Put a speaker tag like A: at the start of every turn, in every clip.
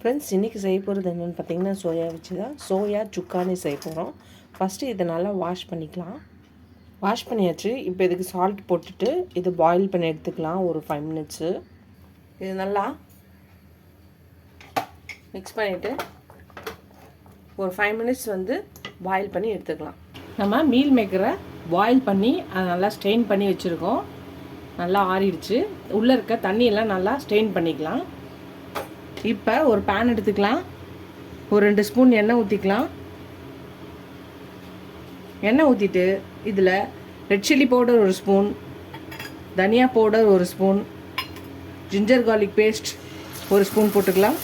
A: Friends, இன்றைக்கி செய்ய போகிறது என்னென்னு பார்த்தீங்கன்னா, சோயா வச்சு தான் சோயா சுக்கானி செய்ய போகிறோம். ஃபஸ்ட்டு இதை நல்லா வாஷ் பண்ணிக்கலாம். வாஷ் பண்ணியாச்சு. இப்போ இதுக்கு சால்ட் போட்டுட்டு இது பாயில் பண்ணி எடுத்துக்கலாம் ஒரு 5 மினிட்ஸு. இது நல்லா மிக்ஸ் பண்ணிவிட்டு ஒரு 5 மினிட்ஸ் பாயில் பண்ணி எடுத்துக்கலாம். நம்ம மீல் மேக்கரை பாயில் பண்ணி அதை நல்லா ஸ்ட்ரெயின் பண்ணி வச்சுருக்கோம். நல்லா ஆறிடுச்சு. உள்ளே இருக்க தண்ணியெல்லாம் நல்லா ஸ்ட்ரெயின் பண்ணிக்கலாம். இப்போ ஒரு பேன் எடுத்துக்கலாம். ஒரு 2 ஸ்பூன் எண்ணெய் ஊற்றிக்கலாம். எண்ணெய் ஊற்றிட்டு இதில் ரெட் சில்லி பவுடர் 1 ஸ்பூன், தனியா powder 1 spoon, ginger garlic paste 1 spoon போட்டுக்கலாம்.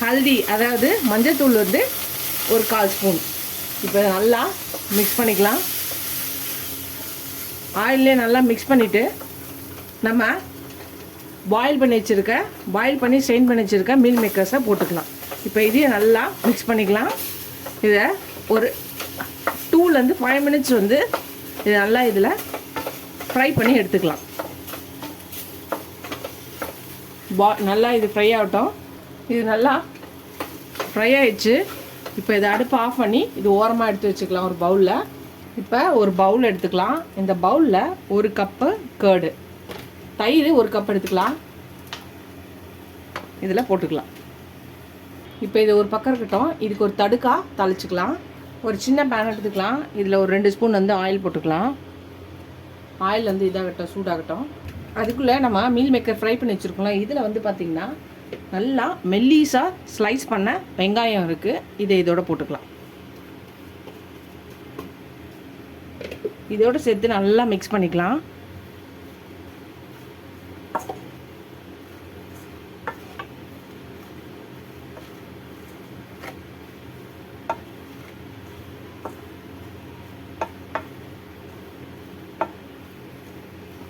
A: ஹல்தி அதாவது மஞ்சள்தூள் ஒரு 1/4 ஸ்பூன். இப்போ நல்லா மிக்ஸ் பண்ணிக்கலாம். ஆயிலே நல்லா மிக்ஸ் பண்ணிவிட்டு நம்ம பாயில் பண்ணி ஸ்ட்ரெயின் பண்ணி வச்சுருக்க மீல் மேக்கர்ஸை போட்டுக்கலாம். இப்போ இதையும் நல்லா மிக்ஸ் பண்ணிக்கலாம். இதை ஒரு 2 to 5 மினிட்ஸ் இதை நல்லா இதில் ஃப்ரை பண்ணி எடுத்துக்கலாம். நல்லா இது ஃப்ரை ஆகட்டும். இது நல்லா ஃப்ரை ஆகிடுச்சு. இப்போ இதை அடுப்பு ஆஃப் பண்ணி இது ஓரமாக எடுத்து வச்சுக்கலாம் ஒரு பவுலில். இப்போ ஒரு பவுல் எடுத்துக்கலாம். இந்த பவுலில் 1 கப்பு கர்டு, தயிர் 1 கப் எடுத்துக்கலாம். இதில் போட்டுக்கலாம். இப்போ இது ஒரு பக்கம் இருக்கட்டும். இதுக்கு ஒரு தடுக்காக தாளிச்சிக்கலாம். ஒரு சின்ன பேன் எடுத்துக்கலாம். இதில் ஒரு 2 ஸ்பூன் ஆயில் போட்டுக்கலாம். ஆயில் இதாகட்டும், சூடாகட்டும். அதுக்குள்ளே நம்ம மீல் மேக்கர் ஃப்ரை பண்ணி வச்சுருக்கோம்ல, இதில் பார்த்திங்கன்னா நல்லா மெல்லீஸாக ஸ்லைஸ் பண்ண வெங்காயம் இருக்குது. இதை இதோட போட்டுக்கலாம். இதோடு சேர்த்து நல்லா மிக்ஸ் பண்ணிக்கலாம்.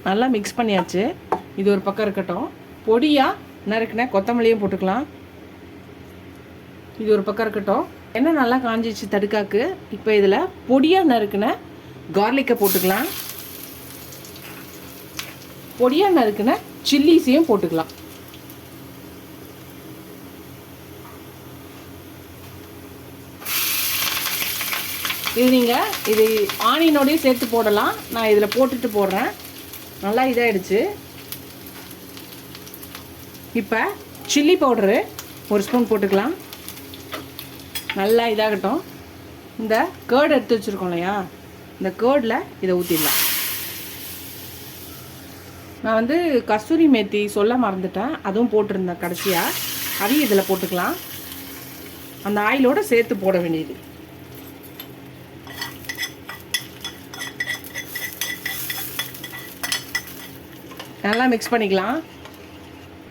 A: நல்லா மிக்ஸ் பண்ணியாச்சு. இது ஒரு பக்கம் இருக்கட்டும். பொடியாக நறுக்கின கொத்தமல்லியும் போட்டுக்கலாம். இது ஒரு பக்கம் இருக்கட்டும். எண்ணெய் நல்லா காஞ்சிச்சு தடுக்காக்கு. இப்போ இதில் பொடியாக நறுக்கின கார்லிக்கை போட்டுக்கலாம். பொடியாக நறுக்கின சில்லிஸையும் போட்டுக்கலாம். இது நீங்கள் இது ஆனியனோடையும் சேர்த்து போடலாம். நான் இதில் போட்டுட்டு போடுறேன். நல்லா இதாகிடுச்சு. இப்போ சில்லி பவுடரு 1 ஸ்பூன் போட்டுக்கலாம். நல்லா இதாகட்டும். இந்த கர்டு எடுத்து வச்சுருக்கோம் இல்லையா, இந்த கர்டில் இதை ஊற்றிடலாம். நான் கஸ்தூரி மேத்தி சொல்ல மறந்துட்டேன். அதுவும் போட்டிருந்தேன் கடைசியாக. அதையும் இதில் போட்டுக்கலாம். அந்த ஆயிலோடு சேர்த்து போட வேண்டியது. நல்லா மிக்ஸ் பண்ணிக்கலாம்.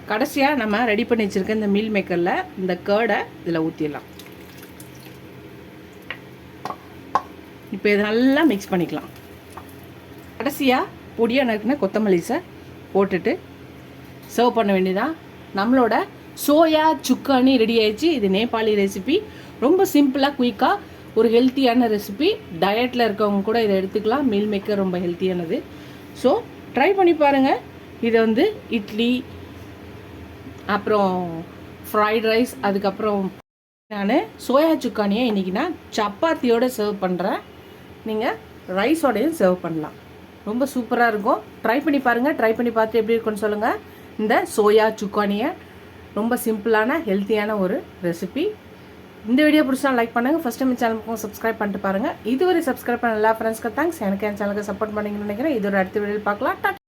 A: கடைசியாக நம்ம ரெடி பண்ணி வச்சுருக்க இந்த மீல் மேக்கரில் இந்த கர்டை இதில் ஊற்றிடலாம். இப்போ இதை நல்லா மிக்ஸ் பண்ணிக்கலாம். கடைசியாக பொடியாக நறுக்கின கொத்தமல்லிஸை போட்டுட்டு சர்வ் பண்ண வேண்டியதான். நம்மளோட சோயா சுக்கானி ரெடி ஆயிடுச்சு. இது நேபாளி ரெசிபி. ரொம்ப சிம்பிளாக குயிக்காக ஒரு ஹெல்த்தியான ரெசிபி. டயட்டில் இருக்கவங்க கூட இதை எடுத்துக்கலாம். மீல் மேக்கர் ரொம்ப ஹெல்த்தியானது. ஸோ ட்ரை பண்ணி பாருங்கள். இது இட்லி, அப்புறம் ஃப்ரைட் ரைஸ், அதுக்கப்புறம் நான் சோயா சுக்கானியை இன்றைக்கி நான் சப்பாத்தியோடு சர்வ் பண்ணுறேன். நீங்கள் ரைஸோடையும் சர்வ் பண்ணலாம். ரொம்ப சூப்பராக இருக்கும். ட்ரை பண்ணி பாருங்கள். ட்ரை பண்ணி பார்த்து எப்படி இருக்குன்னு சொல்லுங்கள். இந்த சோயா சுக்கானியை ரொம்ப சிம்பிளான ஹெல்த்தியான ஒரு ரெசிபி. இந்த வீடியோ பிடிச்சா லைக் பண்ணுங்கள். ஃபஸ்ட் டைம் சேனலுக்கும் சப்ஸ்கிரைப் பண்ணிட்டு பாருங்கள். இதுவரை சப்ஸ்கிரைப் பண்ண எல்லா ஃப்ரெண்ட்ஸ்க்கு தேங்க்ஸ். எனக்கு என் சேனலுக்கு சப்போர்ட் பண்ணிங்கன்னு நினைக்கிறேன். இது ஒரு அடுத்த வீடியோவில் பார்க்கலாம்.